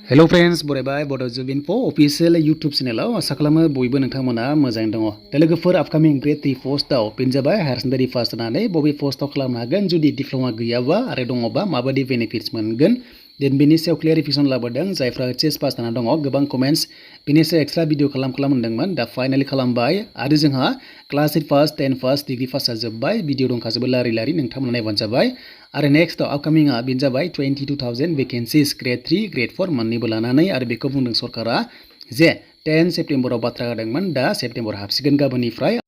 Hello friends, बरायबाय Bodo Info official YouTube channel आसा खालामो बयबो नोंथांमोना मोजाङै दङ। दा लोगोफोर upcoming grade 3 पोस्टआव पिन जाबाय हायार सेकेन्डारि पास जानानै बबे पोस्टआव खालामनो हागोन जुदि डिप्ल'मा गैयाबा आरो दङबा माबायदि बेनिफिट्स मोनगोन देन बेनि सायाव क्लियारिफिकेसन लाबोदों जायफ्रा HS पास जाना दङ गोबां कमेन्ट्स बेनि सायाव एक्सट्रा भिडिअ खालाम होनदोंमोन दा फाइनाली खालामबाय आरो जोंहा class 8 pass 10 pass degree pass जाजोब्बाय भिडिअ दंखाजोबो लारि नोंथांमोना नायबानो जाबाय आरो नेक्स्ट अपकमिंग बेनो जाबाय 22,000 वेकेन्सीज ग्रेड 3 ग्रेड 4 मोन्नैबो लानानै आरो बेखौ बुंदों सरकारा जे 10 सेप्टेम्बराव बाथ्रा होदोंमोन दा सेप्टेम्बर हाबसिगोन गाबोननिफ्राय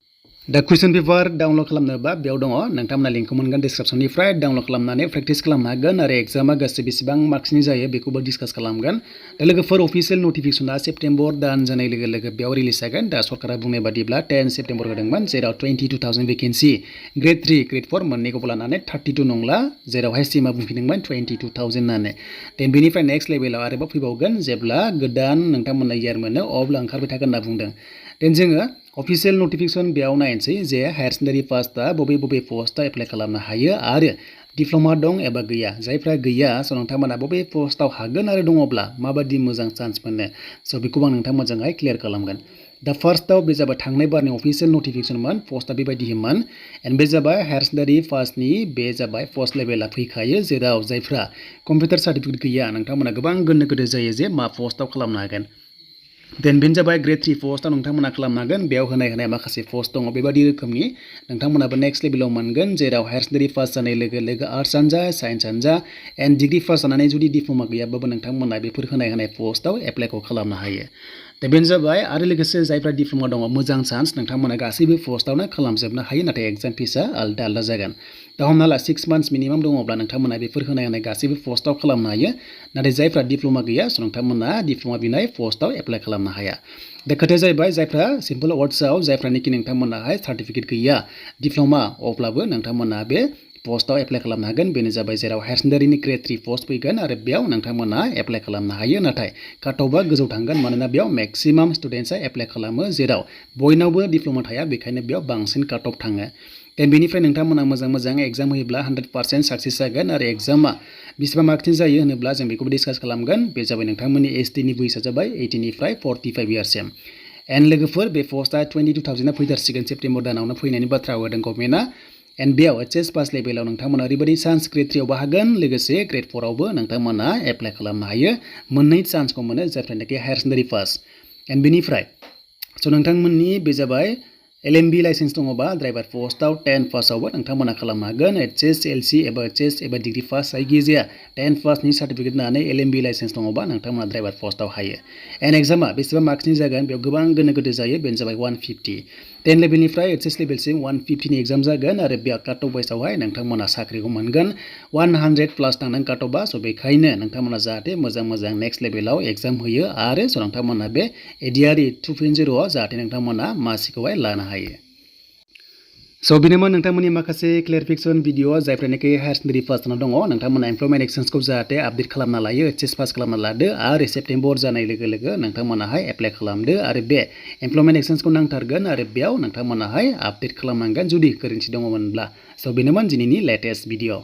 दा कुइसन पेपार डाउनलड खालामनोबा बेयाव दङ नोंथांमोना लिंकखौ मोनगोन डिसक्रिप्शननिफ्राय डाउनलड खालामनानै प्रेक्टिस खालामनो हागोन आरो एग्जामा गासै बेसेबां मार्क्सनि जायो बेखौबो डिसकास खालामगोन दा लोगोफोर अफिसियेल नटिफिकेसना सेप्टेम्बर दान जानाय लोगो बेयाव रिलिज जागोन दा सरकारा बुंनाय बादिब्ला 10 सेप्टेम्बर होदोंमोन जेराव 22,000 वेकेन्सी ग्रेड 3 ग्रेड 4 मोन्नैखौबो लानानै 32 नंला जेरावहाय सिमा बुंफिनदोंमोन 22,000 होननानै देन बेनिफ्राय नेक्स्ट लेभेलाव आरोबाव फैबावगोन जेब्ला गोदान नोंथांमोना इयार मोनो अब्ला ओंखारबाय थागोन होनना बुंदों देन जोङो अफिसियेल नटिफिकेसन बेयाव नायनोसै जे हायार सेकेन्डारि पासआ बबे पोस्टआव एप्लाइ खालामनो हायो आरो डिप्ल'मा दं एबा गैया जायफ्रा गैया स' नोंथांमोना बबे पोस्टआव हागोन आरो दङब्ला माबादि मोजां चान्स मोनो स' बेखौ आं नोंथांमोनजोंहाय क्लियार खालामगोन दा फार्स्टआव बे जाबाय थांनाय बारनि अफिसियेल नटिफिकेसनमोन पोस्टआ बेबायदिमोन एन्ड बे जाबाय हायार सेकेन्डारि पासनि बे जाबाय पोस्ट लेभेला फैखायो जेराव जायफ्रा कम्पिउटार सार्टिफिकेट गैया नोंथांमोना गोबां गोनो जायो जे मा पोस्टआव खालामनो हागोन देन बेनो जाबाय ग्रेड 3 पोस्टआव नोंथांमोना खालामनो हागोन बेयाव होनाय माखासे पोस्ट दङ बेबायदि रोखोमनि नोंथांमोनाबो नेक्स्ट लेभेलाव मोनगोन जेराव हायार सेकेन्डारि पास जानाय लोगो आर्ट्स जा साइन्स जा एन्ड डिग्री पास जानानै जुदि डिप्ल'मा गैयाबाबो नोंथांमोना बेफोर होनाय पोस्टआव एप्लाइखौ खालामनो हायो दा बेनो जाबाय आरो लोगोसे जायफ्रा डिप्ल'मा दङ मोजां चान्स नोंथांमोना गासैबो पोस्टआवनो खालामजोबनो हायो नाथाय एग्जाम फिसा आलदा जागोन दा हमना ला 6 मान्थ्स मिनिमाम दङब्ला नोंथांमोना बेफोर होनाय गासैबो पोस्टआव खालामनो हायो नाथाय जायफ्रा डिप्ल'मा गैया स' नोंथांमोना डिप्ल'मा बिनाय पोस्टआव एप्लाइ खालामनो हाया दा खोथाया जाहैबाय जायफ्रा सिम्पल वार्ड्सआव जायफ्रानोखि नोंथांमोनाहाय सार्टिफिकेट गैया डिप्ल'मा अब्लाबो नोंथांमोना बे पोस्टआव एप्लाइ खालामनो हागोन बेनो जाबाय जेराव हायार सेकेन्डारिनि ग्रेड 3 पोस्ट फैगोन आरो बेयाव नोंथांमोना एप्लाइ खालामनो हायो नाथाय काट अफआ गोजौ थांगोन मानोना बेयाव मेक्सिमाम स्टुडेन्टसा एप्लाइ खालामो जेराव बयनावबो डिप्ल'मा थाया बेखायनो बेयाव बांसिन काट अफ थाङो देन बेनिफ्राय नोंथांमोना मोजां एग्जाम होयोब्ला 100% साक्सेस जागोन आरो एग्जामा बेसेबां मार्क्सनि जायो होनोब्ला जों बेखौबो डिसकास खालामगोन बे जाबाय नोंथांमोननि ST नि बैसोआ जाबाय 18 निफ्राय 45 इयार्ससिम एन्ड लोगोफोर बे पोस्टआ 22,000 फैथारसिगोन सेप्टेम्बर दानावनो फैनायनि बाथ्रा होदों गभर्नमेन्टआ एन्ड बेयाव HS पास लेभेलाव नोंथांमोना ओरैबायदि चान्स ग्रेड 3 आवबो हागोन लोगोसे ग्रेड 4 आवबो नोंथांमोना एप्लाइ खालामनो हायो मोननै चान्सखौ मोनो जायफ्रानोखि हायार सेकेन्डारि पास एन्ड बेनिफ्राय स' नोंथांमोननि बे जाबाय LMB लाइसेन्स दङबा ड्राइभार पोस्टआव 10 पासआवबो नोंथांमोना खालामनो हागोन HSLC एबा HS एबा डिग्री पास जायखिजाया 10 पासनि सार्टिफिकेट होनानै LMB लाइसेन्स दङबा नोंथांमोना ड्राइभार पोस्टआव हायो एन्ड एग्जामा बेसेबां मार्क्सनि जागोन बेयाव गोबां गोनो जायो बेनो जाबाय 150 10 लेभेलनिफ्राय HS लेभेलसिम 150 नि एग्जाम जागोन आरो बेयाव काट अफ वाइसआवहाय नोंथांमोना साख्रिखौ मोनगोन 100 प्लास थांनांगोन काट अफआ स' बेखायनो नोंथांमोना जाहाथे मोजां नेक्स्ट लेभेलाव एग्जाम होयो आरो स' नोंथांमोना बे ADRE 2.0 आव जाहाथे नोंथांमोना मासिखौहाय लानो हायो स' बेनोमोन नोंथांमोननि माखासे क्लियारिफिकेसन भिडिअ जायफ्रानोखि हायार सेकेन्डारि पास जाना दङ नोंथांमोना एमप्लयमेन्ट एक्सचेन्जखौ जाहाथे आपडेट खालामना लायो HS पास खालामना लादो आरो सेप्टेम्बर जानाय लोगो नोंथांमोनाहाय एप्लाइ खालामदो आरो बे एमप्लयमेन्ट एक्सचेन्जखौ नांथारगोन आरो बेयाव नोंथांमोनाहाय आपडेट खालामनांगोन जुदि गोरोन्थि दङमोनब्ला स' बेनोमोन दिनैनि लेटेस्ट भिडिअ